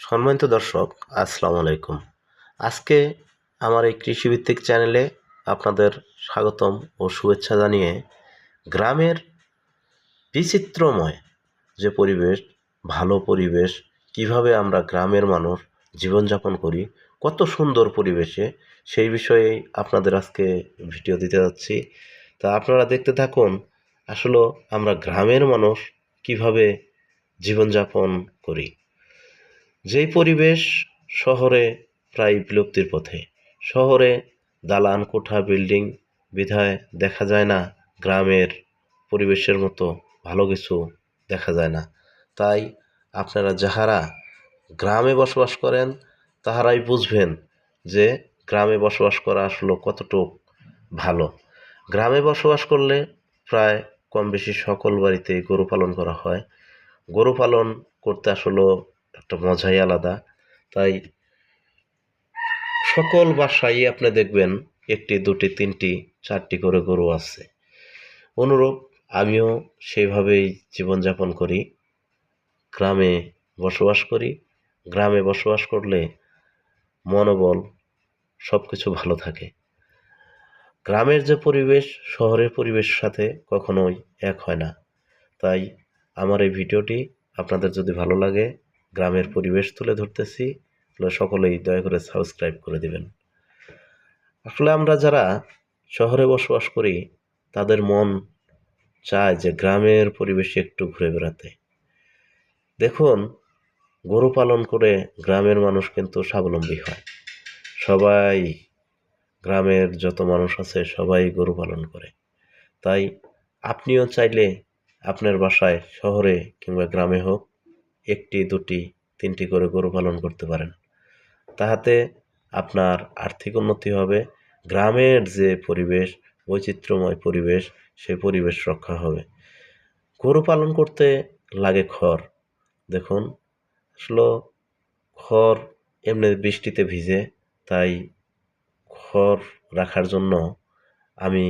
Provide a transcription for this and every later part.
সম্মানিত দর্শক, আসসালামু আলাইকুম। আজকে আমার এই কৃষিভিত্তিক চ্যানেলে আপনাদের স্বাগতম ও শুভেচ্ছা জানিয়ে গ্রামের বিচিত্রময় যে পরিবেশ, ভালো পরিবেশ, কিভাবে আমরা গ্রামের মানুষ জীবনযাপন করি, কত সুন্দর পরিবেশে, সেই বিষয়েই আপনাদের আজকে ভিডিও দিতে যাচ্ছি। তা আপনারা দেখতে থাকুন। আসলে আমরা গ্রামের মানুষ কিভাবে জীবনযাপন করি। যেই পরিবেশ শহরে প্রায় বিলুপ্তির পথে। শহরে দালান কোঠা বিল্ডিং বিধায় দেখা যায় না গ্রামের পরিবেশের মতো ভালো কিছু দেখা যায় না। তাই আপনারা যাহারা গ্রামে বসবাস করেন তাহারাই বুঝবেন যে গ্রামে বসবাস করা আসলে কতটুক ভালো। গ্রামে বসবাস করলে প্রায় কম বেশি সকল বাড়িতেই গরু পালন করা হয়। গরু পালন করতে আসলে একটা মজাই আলাদা। তাই সকল বাসায় আপনি দেখবেন একটি দুটি তিনটি চারটি করে গরু আছে। অনুরূপ আমিও সেইভাবেই জীবনযাপন করি, গ্রামে বসবাস করি। গ্রামে বসবাস করলে মনোবল সব কিছু ভালো থাকে। গ্রামের যে পরিবেশ শহরের পরিবেশের সাথে কখনোই এক হয় না। তাই আমার এই ভিডিওটি আপনাদের যদি ভালো লাগে, গ্রামের পরিবেশ তুলে ধরতেছি, তাহলে সকলেই দয়া করে সাবস্ক্রাইব করে দিবেন। আসলে আমরা যারা শহরে বসবাস করি তাদের মন চায় যে গ্রামের পরিবেশে একটু ঘুরে বেড়াতে। দেখুন, গরু পালন করে গ্রামের মানুষ কিন্তু স্বাবলম্বী হয়। সবাই, গ্রামের যত মানুষ আছে সবাই গরু পালন করে। তাই আপনিও চাইলে আপনার বাসায় শহরে কিংবা গ্রামে হোক একটি দুটি তিনটি করে গরু পালন করতে পারেন। তাহাতে আপনার আর্থিক উন্নতি হবে। গ্রামের যে পরিবেশ, বৈচিত্র্যময় পরিবেশ, সেই পরিবেশ রক্ষা হবে। গরু পালন করতে লাগে খড়। দেখুন, আসলে খড় এমনি বৃষ্টিতে ভিজে, তাই খড় রাখার জন্য আমি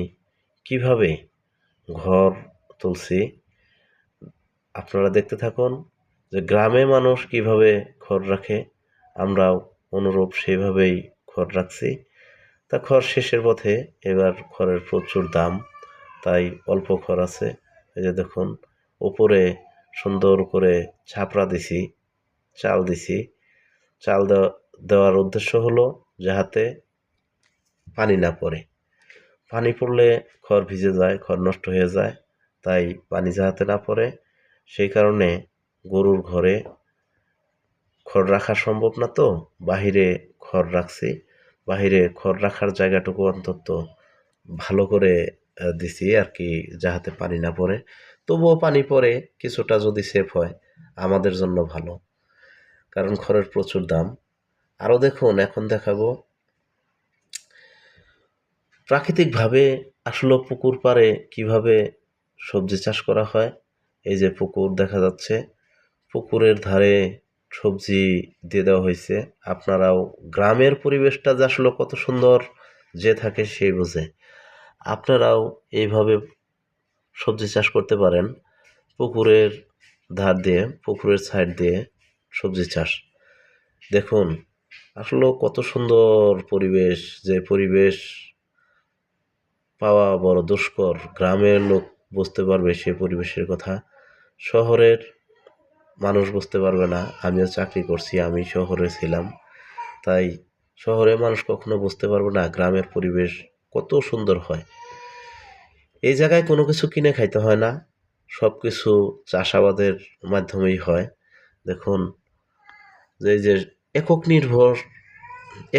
কিভাবে ঘর তুলছি আপনারা দেখতে থাকুন যে গ্রামে মানুষ কিভাবে খড় রাখে, আমরাও অনুরূপ সেভাবেই খড় রাখছি। তা খড় শেষের পথে, এবার খড়ের প্রচুর দাম, তাই অল্প খড় আছে। এই যে দেখুন, উপরে সুন্দর করে ছাপড়া দিছি, চাল দিছি। চাল দেওয়ার উদ্দেশ্য হলো যাহাতে পানি না পড়ে। পানি পড়লে খড় ভিজে যায়, খড় নষ্ট হয়ে যায়। তাই পানি যাহাতে না পড়ে, সেই কারণে গরুর ঘরে খড় রাখা সম্ভব না, তো বাহিরে খড় রাখছি। বাহিরে খড় রাখার জায়গাটুকু অন্তত ভালো করে দিছি আর কি, যাহাতে পানি না পড়ে। তবুও পানি পড়ে, কিছুটা যদি সেভ হয় আমাদের জন্য ভালো, কারণ খড়ের প্রচুর দাম। আরও দেখুন, এখন দেখাবো প্রাকৃতিকভাবে আসলে পুকুর পাড়ে কিভাবে সবজি চাষ করা হয়। এই যে পুকুর দেখা যাচ্ছে, পুকুরের ধারে সবজি দিয়ে দেওয়া হয়েছে। আপনারাও গ্রামের পরিবেশটা যে আসলে কত সুন্দর যে থাকে সেই বোঝে। আপনারাও এইভাবে সবজি চাষ করতে পারেন। পুকুরের ধার দিয়ে, পুকুরের সাইড দিয়ে সবজি চাষ। দেখুন, আসলে কত সুন্দর পরিবেশ, যে পরিবেশ পাওয়া বড় দুষ্কর। গ্রামের লোক বুঝতে পারবে সে পরিবেশের কথা, শহরের মানুষ বুঝতে পারবে না। আমিও চাকরি করছি, আমি শহরে ছিলাম, তাই শহরের মানুষ কখনো বুঝতে পারবে না গ্রামের পরিবেশ কত সুন্দর হয়। এই জায়গায় কোনো কিছু কিনে খাইতে হয় না, সব কিছু চাষাবাদের মাধ্যমেই হয়। দেখুন, যে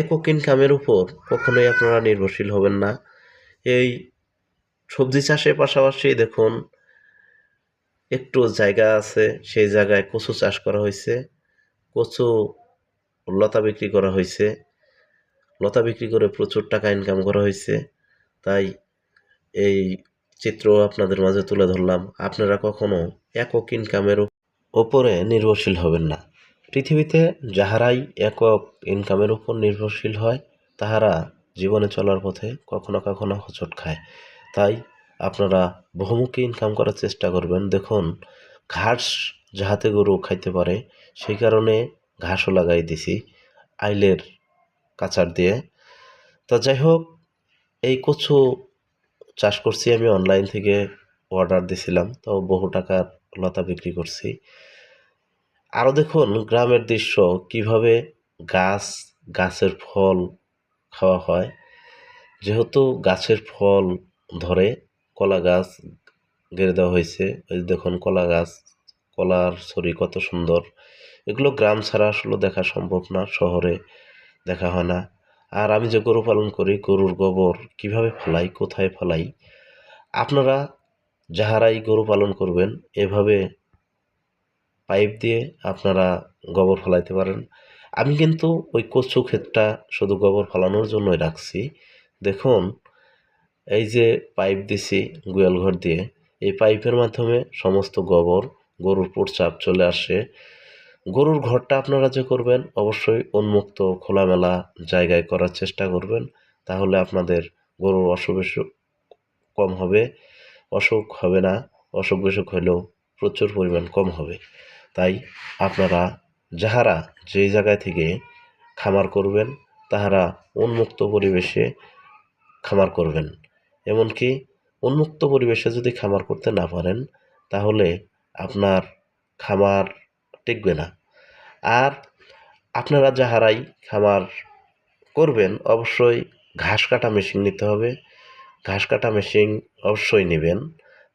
একক ইনকামের উপর কখনোই আপনারা নির্ভরশীল হবেন না। এই সবজি চাষের পাশাপাশি দেখুন, একটু জায়গা আছে, সেই জায়গায় কচু চাষ করা হয়েছে। কচু লতা বিক্রি করা হয়েছে, লতা বিক্রি করে প্রচুর টাকা ইনকাম করা হয়েছে। তাই এই চিত্র আপনাদের মাঝে তুলে ধরলাম। আপনারা কখনো একক ইনকামের ওপরে নির্ভরশীল হবেন না। পৃথিবীতে যাহারাই একক ইনকামের উপর নির্ভরশীল হয় তাহারা জীবনে চলার পথে কখনো কখনো হোঁচট খায়। তাই আপনারা বহুমুখী ইনকাম করার চেষ্টা করবেন। দেখুন, ঘাস যাহাতে গরু খাইতে পারে, সেই কারণে ঘাসও লাগাই দিছি আইলের কাচার দিয়ে। তা যাই হোক, এই কচু চাষ করছি আমি অনলাইন থেকে, অর্ডার দিছিলাম, তো বহু টাকার লতা বিক্রি করছি। আরও দেখুন গ্রামের দৃশ্য, কিভাবে গাছ, গাছের ফল খাওয়া হয়। যেহেতু গাছের ফল ধরে, কলা গাছ গেড়ে দেওয়া হয়েছে, ওই যে দেখুন কলা গাছ, কলার ছড়ি কত সুন্দর। এগুলো গ্রাম ছাড়া আসলে দেখা সম্ভব না, শহরে দেখা হয় না। আর আমি যে গরু পালন করি, গরুর গোবর কিভাবে ফেলাই, কোথায় ফেলাই, আপনারা যাহারাই গরু পালন করবেন এভাবে পাইপ দিয়ে আপনারা গোবর ফেলাইতে পারেন। আমি কিন্তু ওই কচু ক্ষেতটা শুধু গোবর ফেলানোর জন্যই রাখছি। দেখুন এই যে পাইপ দিছি গোয়াল ঘর দিয়ে, এই পাইপের মাধ্যমে সমস্ত গোবর, গরুর প্রস্রাব চলে আসে। গরুর ঘরটা আপনারা যে করবেন অবশ্যই উন্মুক্ত খোলামেলা জায়গায় করার চেষ্টা করবেন, তাহলে আপনাদের গরুর অসুখ বিসুখ কম হবে, অসুখ হবে না, অসুখ বিসুখ হলেও প্রচুর পরিমাণ কম হবে। তাই আপনারা যাহারা যেই জায়গায় থেকে খামার করবেন তাহারা উন্মুক্ত পরিবেশে খামার করবেন। এমনকি উন্মুক্ত পরিবেশে যদি খামার করতে না পারেন তাহলে আপনার খামার টিকবে না। আর আপনারা যাহারাই খামার করবেন অবশ্যই ঘাস কাটা মেশিন নিতে হবে। ঘাস কাটা মেশিন অবশ্যই নেবেন।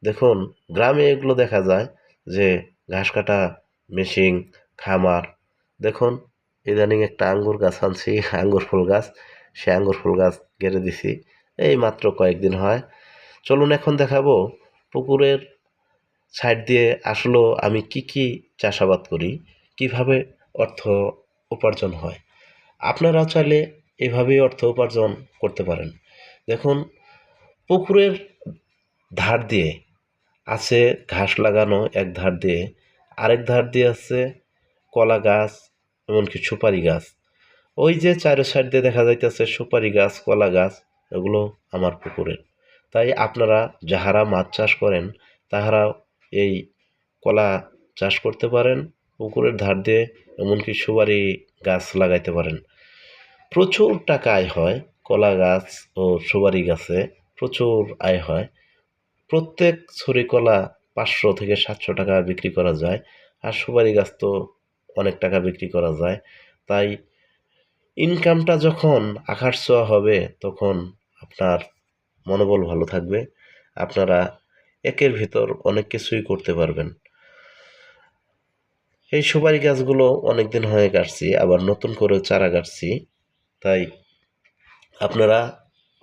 দেখুন গ্রামে এগুলো দেখা যায় যে ঘাস কাটা মেশিন, খামার। দেখুন ইদানিং একটা আঙ্গুর গাছ আনছি, আঙ্গুর ফুল গাছ, সে আঙ্গুর ফুল গাছ গেড়ে দিছি এই মাত্র কয়েকদিন হয়। চলুন এখন দেখাবো পুকুরের সাইড দিয়ে আসলেও আমি কি চাষাবাদ করি, কিভাবে অর্থ উপার্জন হয়। আপনারা চাইলে এভাবেই অর্থ উপার্জন করতে পারেন। দেখুন পুকুরের ধার দিয়ে আছে ঘাস লাগানো এক ধার দিয়ে, আরেক ধার দিয়ে আছে কলা গাছ, এমনকি সুপারি গাছ। ওই যে চারো সাইড দিয়ে দেখা যাইতেছে সুপারি গাছ, কলা গাছ, এগুলো আমার পুকুরের। তাই আপনারা যাহারা মাছ চাষ করেন তাহারা এই কলা চাষ করতে পারেন পুকুরের ধার দিয়ে, এমনকি সুপারি গাছ লাগাইতে পারেন। প্রচুর টাকা আয় হয় কলা গাছ ও সুপারি গাছে, প্রচুর আয় হয়। প্রত্যেক ছড়ি কলা 500 থেকে 700 টাকা বিক্রি করা যায়, আর সুপারি গাছ তো অনেক টাকা বিক্রি করা যায়। তাই ইনকামটা যখন আকাশ ছোঁয়া হবে তখন আপনার মনোবল ভালো থাকবে, আপনারা একের ভিতর অনেক কিছুই করতে পারবেন। এই সুপারি গাছগুলো অনেকদিন হয়ে গাছছি, আবার নতুন করে চারা গাছছি। তাই আপনারা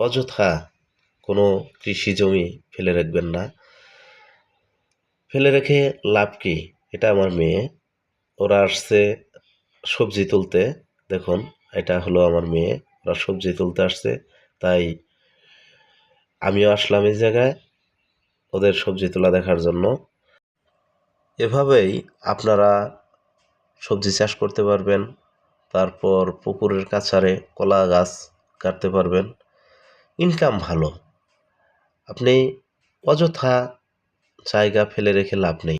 অযথা কোনো কৃষি জমি ফেলে রাখবেন না। ফেলে রেখে লাভ কি? এটা আমার মেয়ে, ওরা আসছে সবজি তুলতে। দেখুন এটা হলো আমার মেয়ে, ওরা সবজি তুলতে আসছে, তাই আমিও আসলাম এই জায়গায় ওদের সবজি তোলা দেখার জন্য। এভাবেই আপনারা সবজি চাষ করতে পারবেন, তারপর পুকুরের কাছারে কলা গাছ কাটতে পারবেন, ইনকাম ভালো। আপনি অযথা জায়গা ফেলে রেখে লাভ নেই।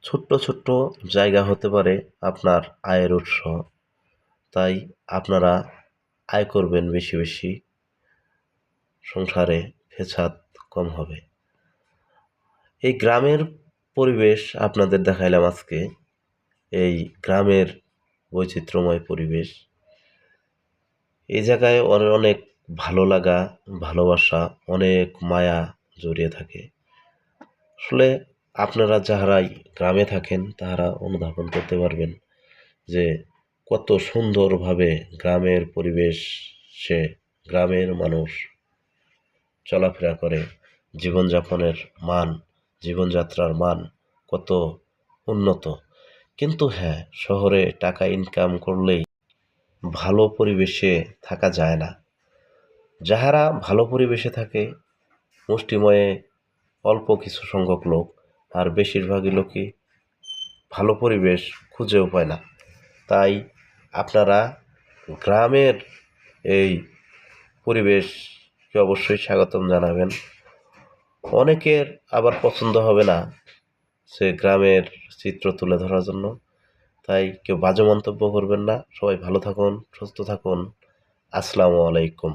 ছোট্ট ছোট্ট জায়গা হতে পারে আপনার আয়ের উৎস, তাই আপনারা আয় করবেন বেশি বেশি, সংসারে ফ্যাসাদ কম হবে। এই গ্রামের পরিবেশ আপনাদের দেখাইলাম আজকে, এই গ্রামের বৈচিত্র্যময় পরিবেশ। এই জায়গায় অনেক ভালো লাগা, ভালোবাসা, অনেক মায়া জড়িয়ে থাকে। আসলে আপনারা যাহারাই গ্রামে থাকেন তাহারা অনুধাবন করতে পারবেন যে কত সুন্দরভাবে গ্রামের পরিবেশে গ্রামের মানুষ চলাফেরা করে, জীবনযাপনের মান, জীবনযাত্রার মান কত উন্নত। কিন্তু হ্যাঁ, শহরে টাকা ইনকাম করলেই ভালো পরিবেশে থাকা যায় না। যাহারা ভালো পরিবেশে থাকে মুষ্টিময়ে অল্প কিছু সংখ্যক লোক, আর বেশিরভাগই লোকই ভালো পরিবেশ খুঁজেও পায় না। তাই আপনারা গ্রামের এই পরিবেশকে অবশ্যই স্বাগতম জানাবেন। অনেকের আবার পছন্দ হবে না সে গ্রামের চিত্র তুলে ধরার জন্য, তাই কেউ বাজে মন্তব্য করবেন না। সবাই ভালো থাকুন, সুস্থ থাকুন। আসসালামু আলাইকুম।